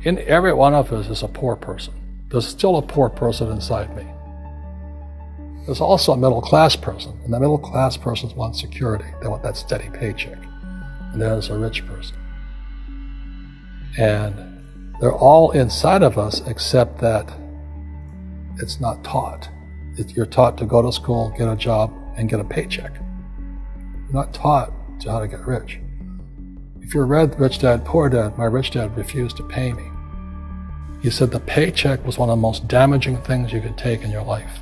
In every one of us is a poor person. There's still a poor person inside me. There's also a middle class person, and the middle class persons want security. They want that steady paycheck. And there's a rich person. And they're all inside of us, except that it's not taught. You're taught to go to school, get a job, and get a paycheck. You're not taught to how to get rich. If you read Rich Dad, Poor Dad, my rich dad refused to pay me. He said the paycheck was one of the most damaging things you could take in your life.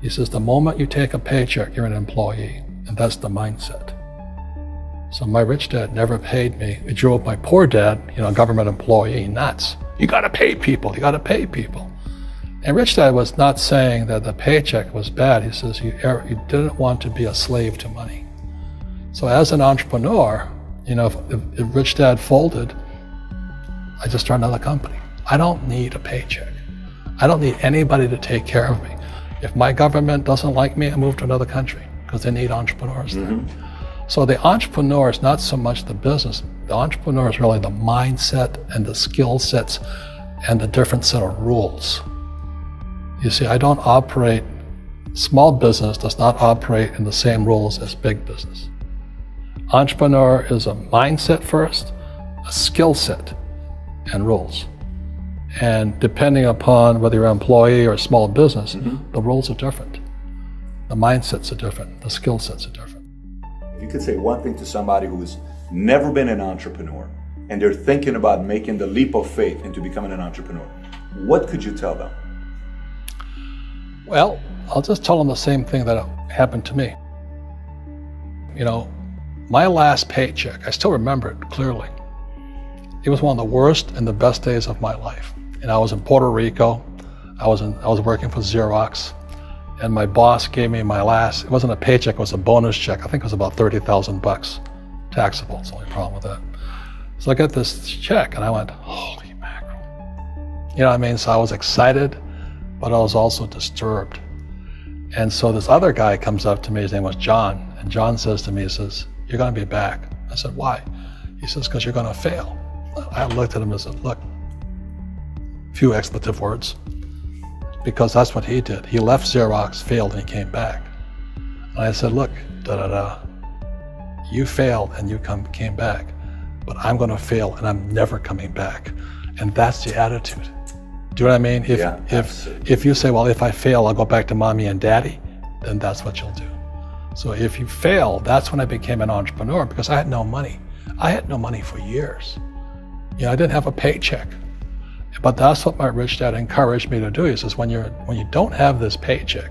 He says the moment you take a paycheck, you're an employee, and that's the mindset. So my rich dad never paid me. It drove my poor dad, government employee, nuts. You gotta pay people, you gotta pay people. And Rich Dad was not saying that the paycheck was bad. He says you didn't want to be a slave to money. So as an entrepreneur, if Rich Dad folded, I just started another company. I don't need a paycheck. I don't need anybody to take care of me. If my government doesn't like me, I move to another country because they need entrepreneurs there. So the entrepreneur is not so much the business. The entrepreneur is really the mindset and the skill sets and the different set of rules. You see, I don't operate, small business does not operate in the same rules as big business. Entrepreneur is a mindset first, a skill set, and rules. And depending upon whether you're an employee or a small business, the rules are different. The mindsets are different, the skill sets are different. If you could say one thing to somebody who's never been an entrepreneur and they're thinking about making the leap of faith into becoming an entrepreneur, what could you tell them? Well, I'll just tell them the same thing that happened to me. My last paycheck, I still remember it clearly. It was one of the worst and the best days of my life. And I was in Puerto Rico. I was working for Xerox, and my boss gave me my last, it wasn't a paycheck, it was a bonus check. I think it was about $30,000, taxable. It's the only problem with that. So I got this check and I went, holy mackerel. You know what I mean? So I was excited, but I was also disturbed. And so this other guy comes up to me, his name was John, and John says to me, he says, you're gonna be back. I said, why? He says, because you're gonna fail. I looked at him and said, look, few expletive words, because that's what he did. He left Xerox, failed, and he came back. And I said, look, you failed and you came back, but I'm gonna fail and I'm never coming back. And that's the attitude. Do you know what I mean? If you say, well, if I fail, I'll go back to mommy and daddy, then that's what you'll do. So if you fail, that's when I became an entrepreneur, because I had no money. I had no money for years. I didn't have a paycheck. But that's what my rich dad encouraged me to do. He says, when you don't have this paycheck,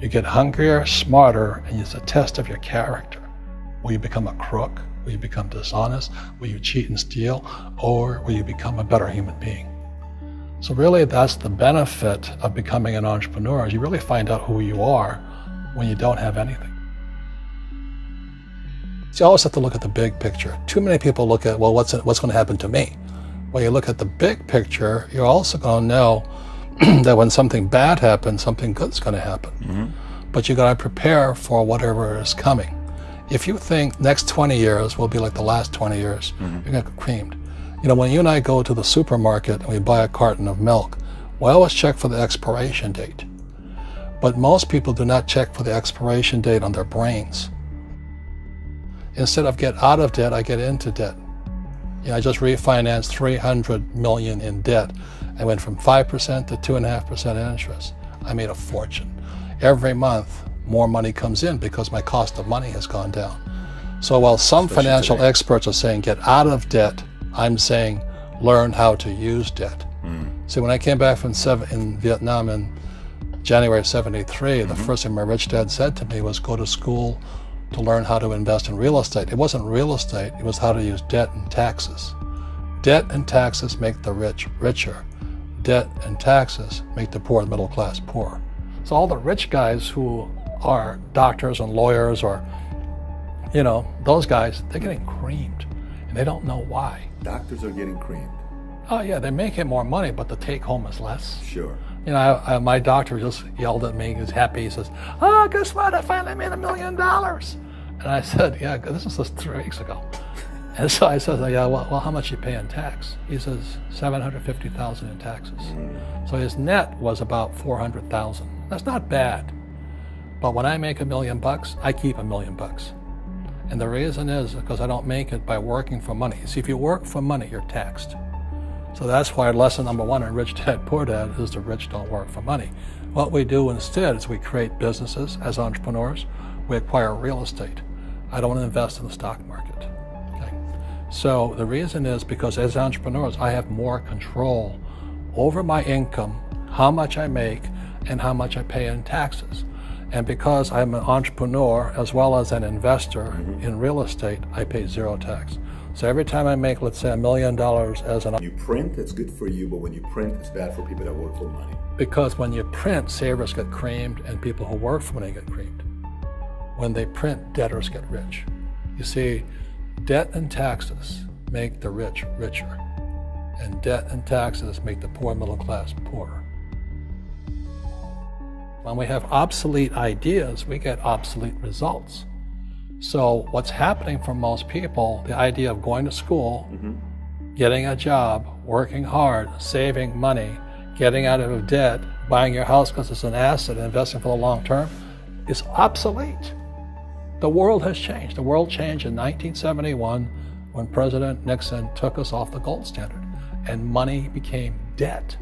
you get hungrier, smarter, and it's a test of your character. Will you become a crook? Will you become dishonest? Will you cheat and steal? Or will you become a better human being? So really, that's the benefit of becoming an entrepreneur, is you really find out who you are when you don't have anything. So you always have to look at the big picture. Too many people look at, well, what's going to happen to me? When you look at the big picture, you're also going to know that when something bad happens, something good's going to happen. But you got to prepare for whatever is coming. If you think next 20 years will be like the last 20 years, you're going to get creamed. When you and I go to the supermarket and we buy a carton of milk, we always check for the expiration date. But most people do not check for the expiration date on their brains. Instead of get out of debt, I get into debt. I just refinanced $300 million in debt. I went from 5% to 2.5% interest. I made a fortune. Every month, more money comes in because my cost of money has gone down. So while some financial experts are saying get out of debt, I'm saying learn how to use debt. See, when I came back from in Vietnam in January of '73, the first thing my rich dad said to me was go to school to learn how to invest in real estate. It wasn't real estate, it was how to use debt and taxes. Debt and taxes make the rich richer. Debt and taxes make the poor, the middle class, poor. So all the rich guys who are doctors and lawyers or, those guys, they're getting creamed and they don't know why. Doctors are getting creamed. Oh yeah, they're making more money, but the take home is less. Sure. My doctor just yelled at me. He was happy. He says, oh, guess what? I finally made $1 million. And I said, yeah, this was just 3 weeks ago. And so I said, yeah, well, how much you pay in tax? He says, $750,000 in taxes. So his net was about $400,000. That's not bad. But when I make $1 million, I keep $1 million. And the reason is because I don't make it by working for money. See, if you work for money, you're taxed. So that's why lesson number 1 in Rich Dad, Poor Dad is the rich don't work for money. What we do instead is we create businesses as entrepreneurs. We acquire real estate. I don't invest in the stock market. Okay? So the reason is because as entrepreneurs, I have more control over my income, how much I make, and how much I pay in taxes. And because I'm an entrepreneur as well as an investor in real estate, I pay 0 tax. So every time I make, let's say, $1 million as an... You print, it's good for you, but when you print, it's bad for people that work for money. Because when you print, savers get creamed and people who work for money get creamed. When they print, debtors get rich. You see, debt and taxes make the rich richer, and debt and taxes make the poor middle class poorer. When we have obsolete ideas, we get obsolete results. So what's happening for most people, the idea of going to school, getting a job, working hard, saving money, getting out of debt, buying your house because it's an asset, investing for the long term, is obsolete. The world has changed. The world changed in 1971 when President Nixon took us off the gold standard and money became debt.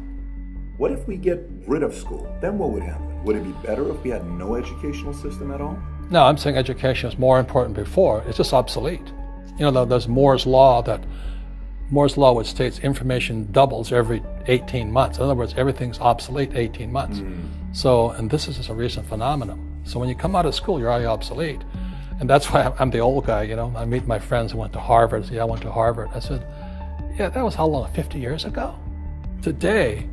What if we get rid of school? Then what would happen? Would it be better if we had no educational system at all? No, I'm saying education is more important before. It's just obsolete. You know, there's Moore's Law which states information doubles every 18 months. In other words, everything's obsolete 18 months. So, and this is just a recent phenomenon. So when you come out of school, you're already obsolete. And that's why I'm the old guy, you know. I meet my friends who went to Harvard. Yeah, I went to Harvard. I said, yeah, that was how long, 50 years ago? Today,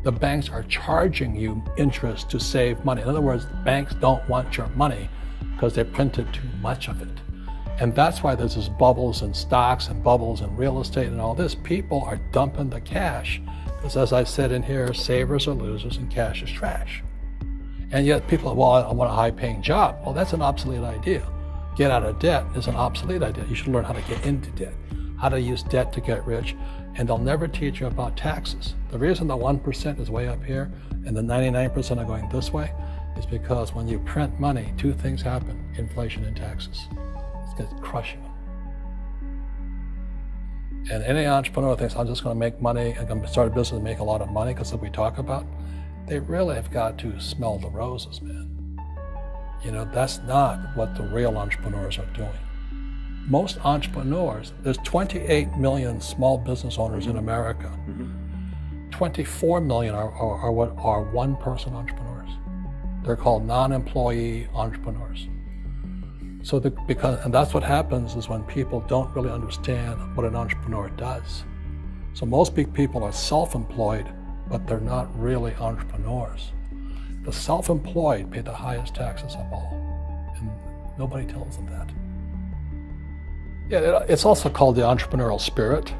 the banks are charging you interest to save money. In other words, banks don't want your money because they printed too much of it. And that's why there's this bubbles in stocks and bubbles in real estate and all this. People are dumping the cash because, as I said in here, savers are losers and cash is trash. And yet people, well, I want a high-paying job. Well, that's an obsolete idea. Get out of debt is an obsolete idea. You should learn how to get into debt, how to use debt to get rich, and they'll never teach you about taxes. The reason the 1% is way up here and the 99% are going this way is because when you print money, 2 things happen: inflation and taxes. It's crushing them. And any entrepreneur thinks, I'm just going to make money, I'm going to start a business and make a lot of money because of what we talk about. They really have got to smell the roses, man. You know, that's not what the real entrepreneurs are doing. Most entrepreneurs, there's 28 million small business owners in America. 24 million are what are one-person entrepreneurs. They're called non-employee entrepreneurs. So and that's what happens is when people don't really understand what an entrepreneur does. So most big people are self-employed, but they're not really entrepreneurs. The self-employed pay the highest taxes of all, and nobody tells them that. Yeah, it's also called the entrepreneurial spirit,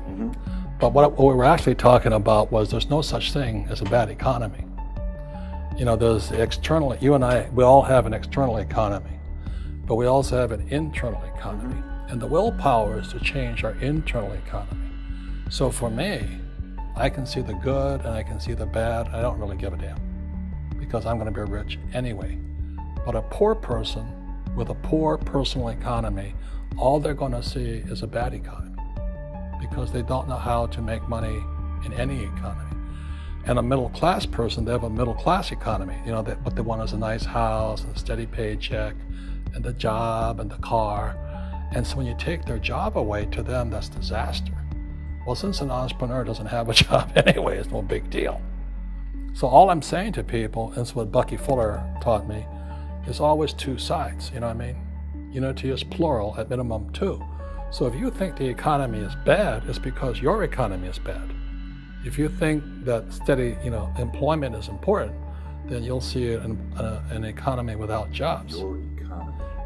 but what we were actually talking about was there's no such thing as a bad economy. You know, there's external, you and I, we all have an external economy, but we also have an internal economy, and the willpower is to change our internal economy. So for me, I can see the good and I can see the bad. I don't really give a damn because I'm going to be rich anyway. But a poor person with a poor personal economy, all they're going to see is a bad economy because they don't know how to make money in any economy. And a middle class person, they have a middle class economy. You know, what they want is a nice house and a steady paycheck and the job and the car. And so when you take their job away, to them, that's disaster. Well, since an entrepreneur doesn't have a job anyway, it's no big deal. So all I'm saying to people, and it's what Bucky Fuller taught me, is always 2 sides, you know what I mean? Unity is plural, at minimum 2. So if you think the economy is bad, it's because your economy is bad. If you think that steady, employment is important, then you'll see an economy without jobs.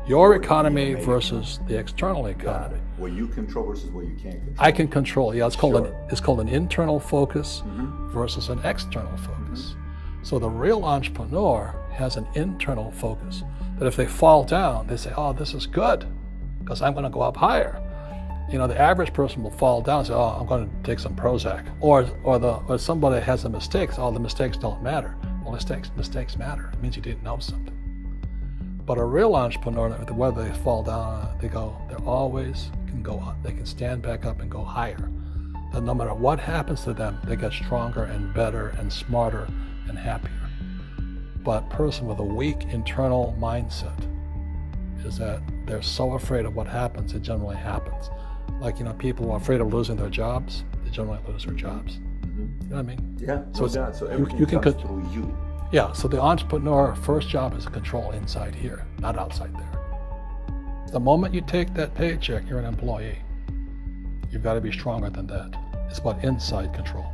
Your economy versus the external economy. What you control versus what you can't control. I can control. Yeah, it's called an internal focus versus an external focus. So the real entrepreneur has an internal focus. That if they fall down, they say, "Oh, this is good, because I'm going to go up higher." You know, the average person will fall down and say, oh, I'm going to take some Prozac. Or somebody has a mistake, so all the mistakes don't matter. Well, mistakes matter. It means you didn't know something. But a real entrepreneur, whether they fall down, they always can go up. They can stand back up and go higher. That no matter what happens to them, they get stronger and better and smarter and happier. But a person with a weak internal mindset is that they're so afraid of what happens, it generally happens. Like, you know, people who are afraid of losing their jobs, they generally lose their jobs. Mm-hmm. You know what I mean? Yeah, so everything you can comes through you. Yeah, so the entrepreneur first job is to control inside here, not outside there. The moment you take that paycheck, you're an employee. You've got to be stronger than that. It's about inside control.